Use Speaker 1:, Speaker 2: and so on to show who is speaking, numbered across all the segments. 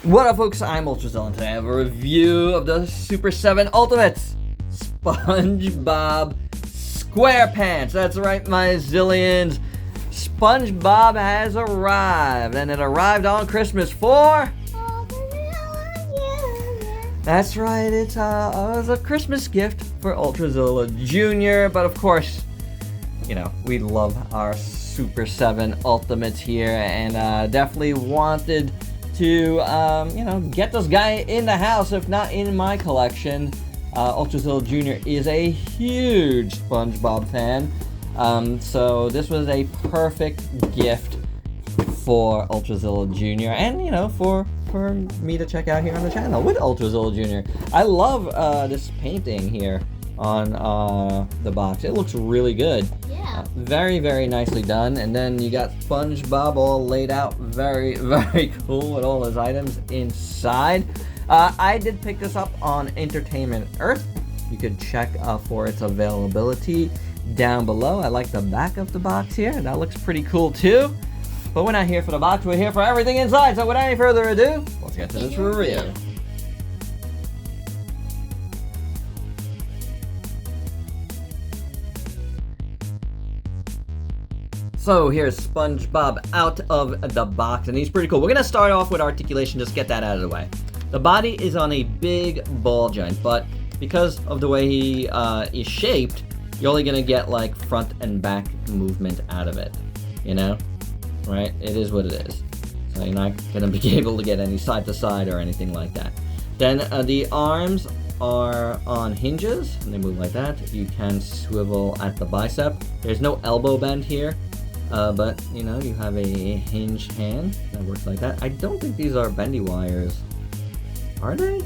Speaker 1: What up, folks? I'm Ultrazilla, and today I have a review of the Super7 Ultimates Spongebob Squarepants. That's right, my zillions. SpongeBob has arrived, and it arrived on Christmas for... That's right, it was a Christmas gift for Ultrazilla Jr. But of course, you know, we love our Super7 Ultimates here, and definitely wanted to, you know, get this guy in the house, if not in my collection. Ultrazilla Jr. is a huge SpongeBob fan, so this was a perfect gift for Ultrazilla Jr. and, you know, for me to check out here on the channel with Ultrazilla Jr. I love this painting here on the box. It looks really good.
Speaker 2: Yeah.
Speaker 1: Very, very nicely done. And then you got SpongeBob all laid out. Very, very cool with all his items inside. I did pick this up on Entertainment Earth. You could check for its availability down below. I like the back of the box here. That looks pretty cool too. But we're not here for the box. We're here for everything inside. So without any further ado, let's get to this review. So here's SpongeBob out of the box, and he's pretty cool. We're gonna start off with articulation, just get that out of the way. The body is on a big ball joint, but because of the way he is shaped, you're only gonna get like front and back movement out of it, you know? Right? It is what it is. So you're not gonna be able to get any side to side or anything like that. Then the arms are on hinges, and they move like that. You can swivel at the bicep. There's no elbow bend here. But, you know, you have a hinged hand that works like that. I don't think these are bendy wires. Are they?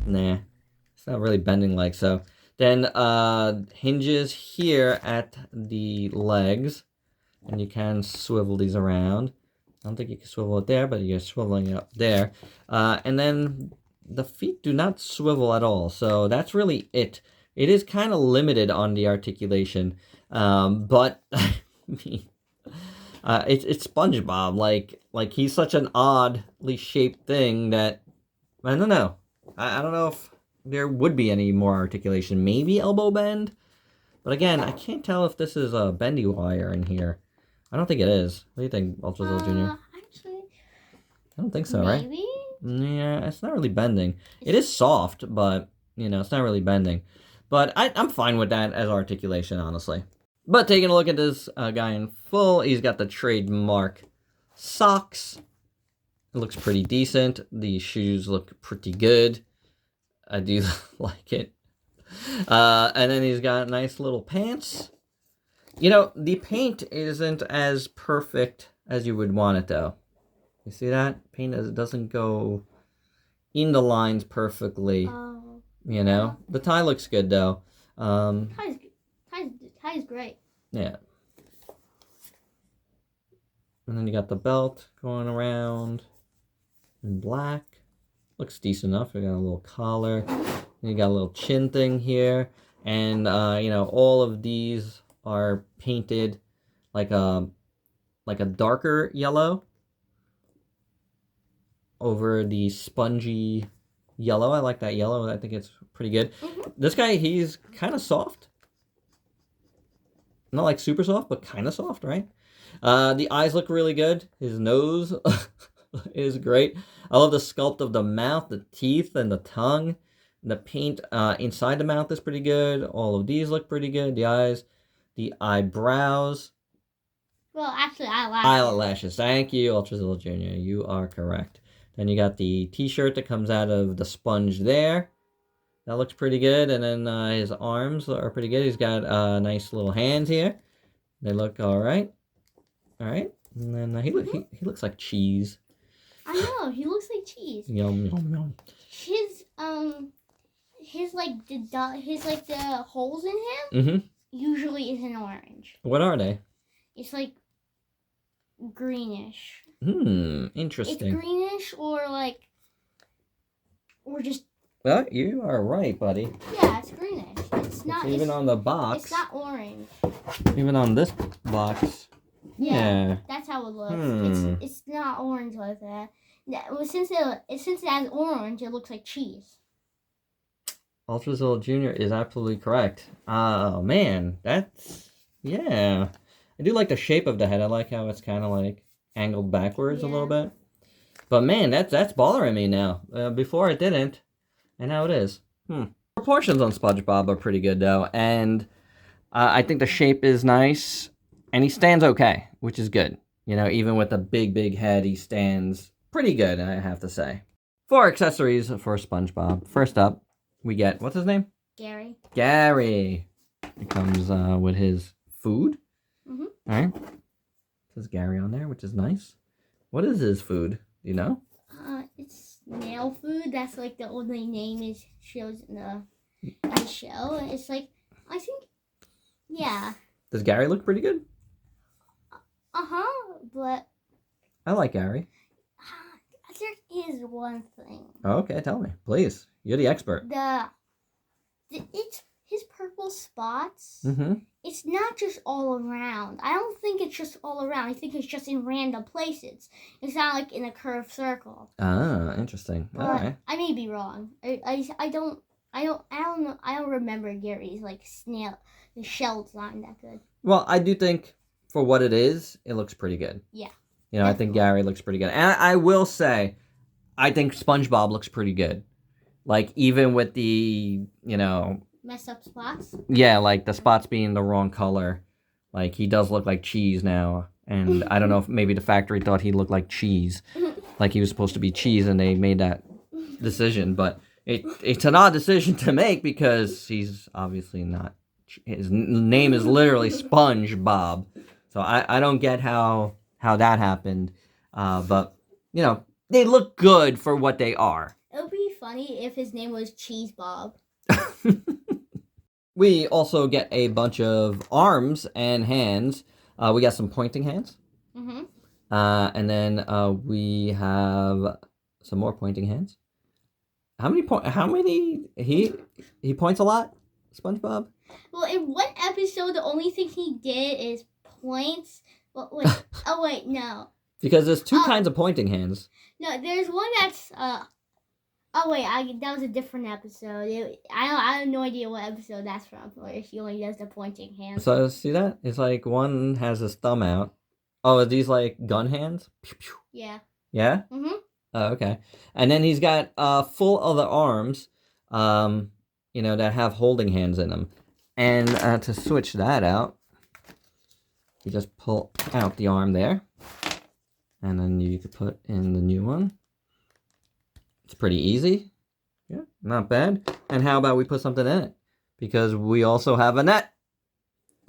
Speaker 1: Nah. It's not really bending like so. Then, hinges here at the legs. And you can swivel these around. I don't think you can swivel it there, but you're swiveling it up there. And then the feet do not swivel at all. So that's really it. It is kind of limited on the articulation. But it's SpongeBob. Like he's such an oddly shaped thing that I don't know. I don't know if there would be any more articulation. Maybe elbow bend, but again, I can't tell if this is a bendy wire in here. I don't think it is. What do you think, Ultrazilla Jr.?
Speaker 2: Actually,
Speaker 1: I don't think so,
Speaker 2: maybe?
Speaker 1: Right? Yeah, it's not really bending. It is soft, but you know, it's not really bending. But I'm fine with that as articulation, honestly. But taking a look at this guy in full, he's got the trademark socks. It looks pretty decent. The shoes look pretty good. I do like it. And then he's got nice little pants. You know, the paint isn't as perfect as you would want it, though. You see that? Paint doesn't go in the lines perfectly. You know? The tie looks good, though.
Speaker 2: Tie's great.
Speaker 1: Yeah. And then you got the belt going around in black. Looks decent enough. We got a little collar. And you got a little chin thing here. And, you know, all of these are painted like a darker yellow over the spongy yellow. I like that yellow. I think it's pretty good. This guy, he's kind of soft. Not like super soft, but kind of soft, right? The eyes look really good. His nose is great. I love the sculpt of the mouth, the teeth, and the tongue. The paint inside the mouth is pretty good. All of these look pretty good. The eyes, the eyebrows.
Speaker 2: Well, actually, eyelashes.
Speaker 1: Eyelashes. Thank you, Ultrazilla Jr. You are correct. Then you got the t-shirt that comes out of the sponge there. That looks pretty good. And then his arms are pretty good. He's got nice little hands here. They look all right. All right. And then he looks like cheese.
Speaker 2: I know. He looks like cheese.
Speaker 1: Yum, yum, yum.
Speaker 2: His the holes in him usually isn't orange.
Speaker 1: What are they?
Speaker 2: It's like greenish.
Speaker 1: Interesting.
Speaker 2: It's greenish or just...
Speaker 1: Well, you are right, buddy.
Speaker 2: Yeah, it's greenish. It's not...
Speaker 1: Even on the box.
Speaker 2: It's not orange.
Speaker 1: Even on this box, Yeah.
Speaker 2: That's how it looks. It's not orange like that. Well, since it has orange, it looks like cheese.
Speaker 1: Ultrazilla Jr. is absolutely correct. Oh man, that's yeah. I do like the shape of the head. I like how it's kind of like angled backwards a little bit. But man, that's bothering me now. Before it didn't, and now it is. Proportions on SpongeBob are pretty good though, and I think the shape is nice, and he stands okay, which is good. You know, even with a big head, he stands pretty good, I have to say. For accessories for SpongeBob, first up, we get, what's his name?
Speaker 2: Gary.
Speaker 1: Gary. It comes with his food.
Speaker 2: Mm-hmm.
Speaker 1: All right. It says Gary on there, which is nice. What is his food? Do you know?
Speaker 2: It's snail food. That's like the only name it shows in the show. It's like, I think, yeah.
Speaker 1: Does Gary look pretty good?
Speaker 2: But
Speaker 1: I like Gary.
Speaker 2: there is one thing.
Speaker 1: Okay, tell me, please. You're the expert.
Speaker 2: It's his purple spots.
Speaker 1: Mm-hmm.
Speaker 2: It's not just all around. I don't think it's just all around. I think it's just in random places. It's not like in a curved circle.
Speaker 1: Ah, interesting. All right.
Speaker 2: I may be wrong. I don't know. I don't remember Gary's like snail. The shell design that good.
Speaker 1: Well, I do think for what it is, it looks pretty good.
Speaker 2: Yeah.
Speaker 1: You know, I think Gary looks pretty good. And I will say, I think SpongeBob looks pretty good. Like, even with the, you know...
Speaker 2: Messed up spots?
Speaker 1: Yeah, like the spots being the wrong color. Like, he does look like cheese now. And I don't know if maybe the factory thought he looked like cheese. Like he was supposed to be cheese, and they made that decision. But it's an odd decision to make because he's obviously not... His name is literally SpongeBob. So I don't get how that happened. But, you know, they look good for what they are.
Speaker 2: It would be funny if his name was Cheese Bob.
Speaker 1: We also get a bunch of arms and hands. We got some pointing hands.
Speaker 2: Mm-hmm.
Speaker 1: And then we have some more pointing hands. How many? He points a lot, SpongeBob?
Speaker 2: Well, in one episode, the only thing he did is points. Well, wait. Oh, wait, no.
Speaker 1: Because there's two kinds of pointing hands.
Speaker 2: No, there's one that's oh wait, that was a different episode. I have no idea what episode that's from. Where he only does the pointing hands.
Speaker 1: So see that? It's like one has his thumb out. Oh, are these like gun hands?
Speaker 2: Yeah.
Speaker 1: Yeah.
Speaker 2: Mhm.
Speaker 1: Oh, okay. And then he's got full other arms, you know, that have holding hands in them. And to switch that out, you just pull out the arm there. And then you could put in the new one. It's pretty easy. Yeah, not bad. And how about we put something in it? Because we also have a net.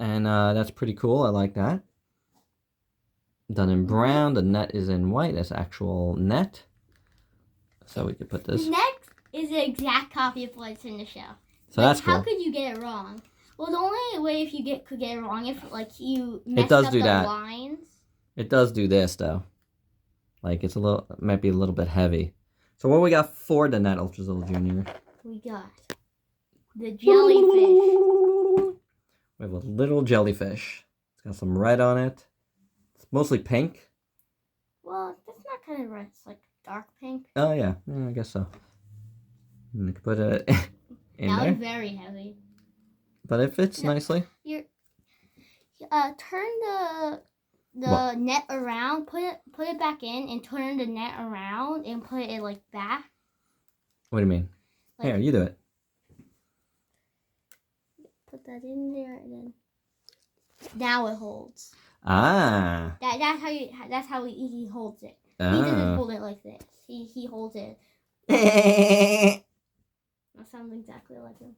Speaker 1: And that's pretty cool. I like that. Done in brown. The net is in white. That's actual net. So we could put this.
Speaker 2: The net is the exact copy of what's in the show.
Speaker 1: So that's cool.
Speaker 2: How could you get it wrong? Well, the only way if you could get it wrong if like you
Speaker 1: messed up the
Speaker 2: lines.
Speaker 1: It does do this though. Like it's might be a little bit heavy. So what we got for the net, Ultrazilla Jr.?
Speaker 2: We got the jellyfish.
Speaker 1: We have a little jellyfish. It's got some red on it. It's mostly pink.
Speaker 2: Well, that's not kind of red. It's like dark pink.
Speaker 1: Oh yeah, I guess so. And we can put it in there.
Speaker 2: That was very heavy.
Speaker 1: But it fits nicely.
Speaker 2: Turn the net around, put it back in, and turn the net around and put it like back.
Speaker 1: What do you mean? Like, here, you do it.
Speaker 2: Put that in there, and then now it holds.
Speaker 1: Ah.
Speaker 2: That's how he holds it. He doesn't hold it like this. He holds it. That sounds exactly like him.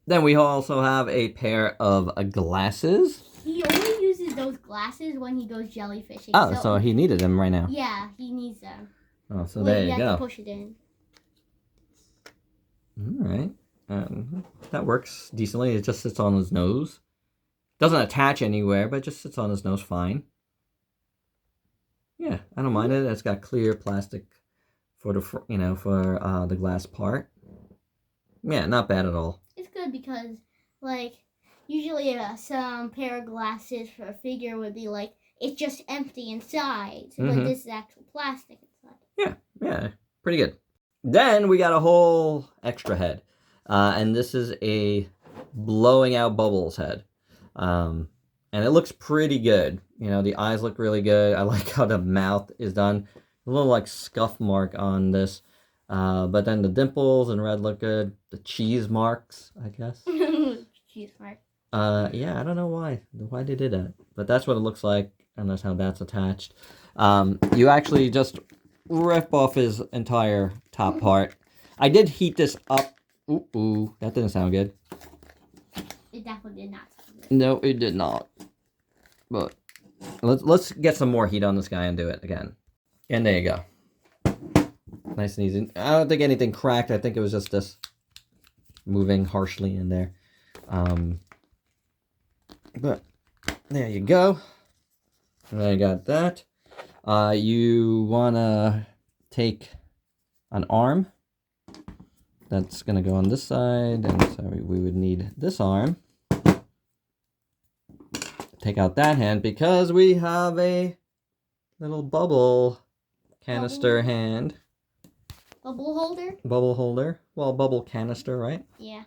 Speaker 1: Then we also have a pair of glasses.
Speaker 2: He only uses those glasses when he goes jellyfishing.
Speaker 1: Oh, so he needed them right now.
Speaker 2: Yeah, he needs them.
Speaker 1: Oh, so there you go.
Speaker 2: You have to push it in.
Speaker 1: All right. That works decently. It just sits on his nose. Doesn't attach anywhere, but it just sits on his nose fine. Yeah, I don't mind it. It's got clear plastic for the for the glass part. Yeah, not bad at all.
Speaker 2: It's good because like Usually, some pair of glasses for a figure would be like it's just empty inside, but this is actual plastic inside.
Speaker 1: Yeah, pretty good. Then we got a whole extra head, and this is a blowing out bubbles head, and it looks pretty good. You know, the eyes look really good. I like how the mouth is done. A little like scuff mark on this, but then the dimples and red look good. The cheese marks, I guess.
Speaker 2: Cheese mark.
Speaker 1: Yeah, I don't know why they did that, but that's what it looks like, and that's how that's attached. You actually just rip off his entire top part. I did heat this up. Ooh, that didn't sound good.
Speaker 2: It definitely did not sound good.
Speaker 1: No, it did not. But let's get some more heat on this guy and do it again. And there you go. Nice and easy. I don't think anything cracked. I think it was just this moving harshly in there. But there you go. And I got that. You want to take an arm that's going to go on this side, and so we would need this arm. Take out that hand because we have a little bubble canister hand.
Speaker 2: Bubble holder?
Speaker 1: Bubble holder. Well, bubble canister, right?
Speaker 2: Yeah.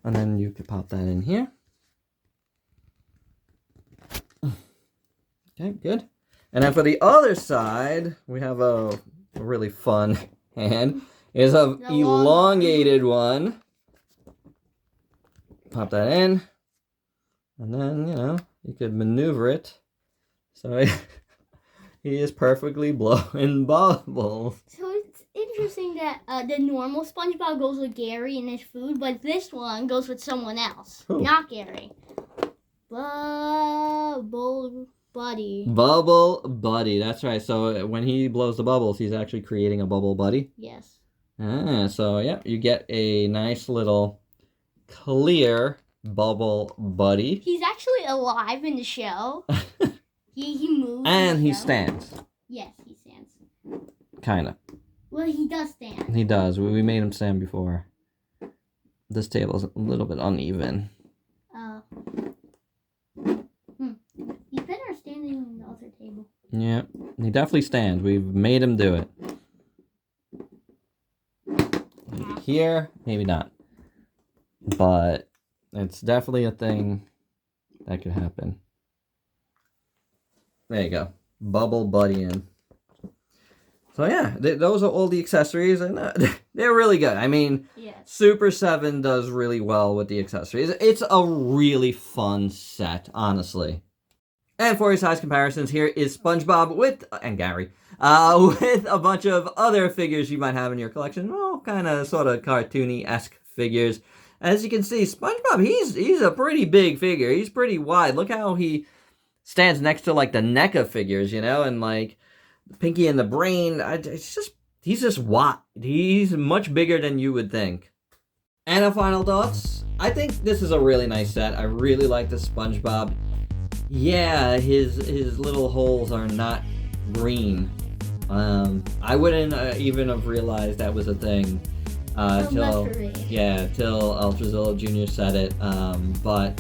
Speaker 1: And then you could pop that in here. Okay, good. And then for the other side, we have a really fun hand. It's an elongated one. Pop that in. And then, you know, you could maneuver it. So he is perfectly blowing bubbles.
Speaker 2: So it's interesting that the normal SpongeBob goes with Gary and his food, but this one goes with someone else.
Speaker 1: Who?
Speaker 2: Not Gary. Bubble Buddy.
Speaker 1: Bubble Buddy, that's right. So when he blows the bubbles, he's actually creating a bubble buddy.
Speaker 2: Yes.
Speaker 1: So yeah, you get a nice little clear bubble buddy.
Speaker 2: He's actually alive in the show. he moves.
Speaker 1: And he stands.
Speaker 2: Yes, he stands.
Speaker 1: Kind of.
Speaker 2: Well, he does stand.
Speaker 1: He does. We made him stand before. This table is a little bit uneven.
Speaker 2: He's better standing on the other table.
Speaker 1: Yeah, he definitely stands. We've made him do it. Maybe here, maybe not. But it's definitely a thing that could happen. There you go. Bubble buddy in. So yeah, those are all the accessories, and they're really good. I mean,
Speaker 2: yes.
Speaker 1: Super7 does really well with the accessories. It's a really fun set, honestly. And for your size comparisons, here is SpongeBob and Gary, with a bunch of other figures you might have in your collection. Well, kind of, sort of cartoony-esque figures. As you can see, SpongeBob, he's a pretty big figure. He's pretty wide. Look how he stands next to, like, the NECA figures, you know, and, like, Pinky and the Brain. He's just wide. He's much bigger than you would think. And our final thoughts. I think this is a really nice set. I really like the SpongeBob. Yeah, his little holes are not green. I wouldn't even have realized that was a thing till Ultrazilla Jr. said it. But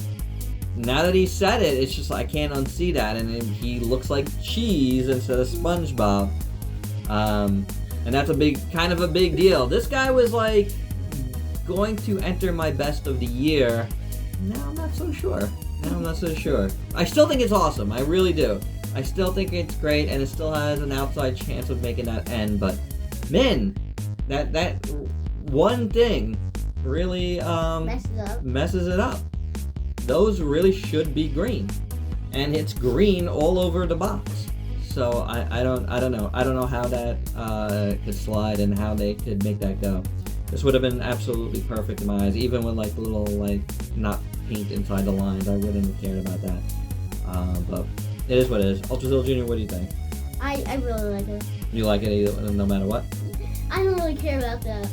Speaker 1: now that he said it, it's just I can't unsee that, and he looks like cheese instead of SpongeBob. And that's kind of a big deal. This guy was like going to enter my best of the year. Now I'm not so sure. I still think it's awesome. I really do. I still think it's great, and it still has an outside chance of making that end. But man, that one thing really messes it up. Those really should be green, and it's green all over the box. So I don't know. I don't know how that could slide and how they could make that go. This would have been absolutely perfect in my eyes, even with like the little not paint inside the lines. I wouldn't have cared about that. But it is what it is. Ultrazilla Jr., what do you think?
Speaker 2: I really like it.
Speaker 1: You like it no matter what?
Speaker 2: I don't really care about the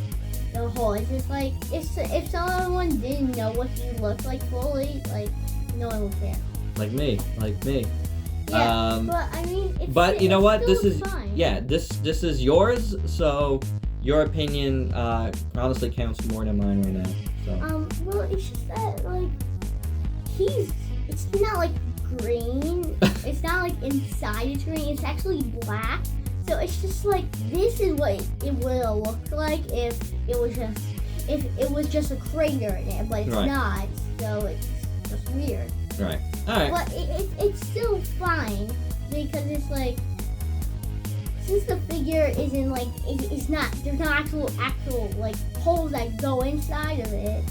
Speaker 2: whole. It's just like if someone didn't know what he looked like fully, like no one would care.
Speaker 1: Like me.
Speaker 2: Yeah, but I mean,
Speaker 1: but you know what? This is
Speaker 2: fine.
Speaker 1: Yeah. This is yours. So your opinion honestly counts more than mine right now. So.
Speaker 2: Well, it's just that it's not like green. It's not like inside it's green. It's actually black. So it's just like, this is what it would have looked like if it was just a crater in it, but it's
Speaker 1: Right.
Speaker 2: not. So it's just weird.
Speaker 1: Right. All right.
Speaker 2: But it's still fine because it's like, since the figure isn't like, it's not, there's not actual like holes that go inside of it.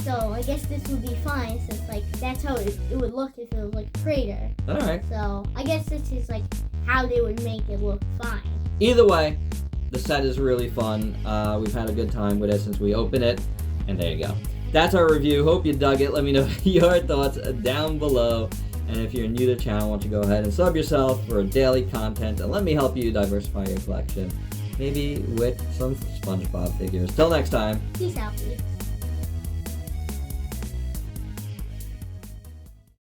Speaker 2: So I guess this would be fine since like that's how it would look if it was like a crater.
Speaker 1: All right.
Speaker 2: So I guess this is like how they would make it look fine.
Speaker 1: Either way, the set is really fun. We've had a good time with it since we opened it, and there you go. That's our review. Hope you dug it. Let me know your thoughts down below. And if you're new to the channel, why don't you go ahead and sub yourself for daily content, and let me help you diversify your collection. Maybe with some SpongeBob figures. Till next time.
Speaker 2: Peace out, peeps.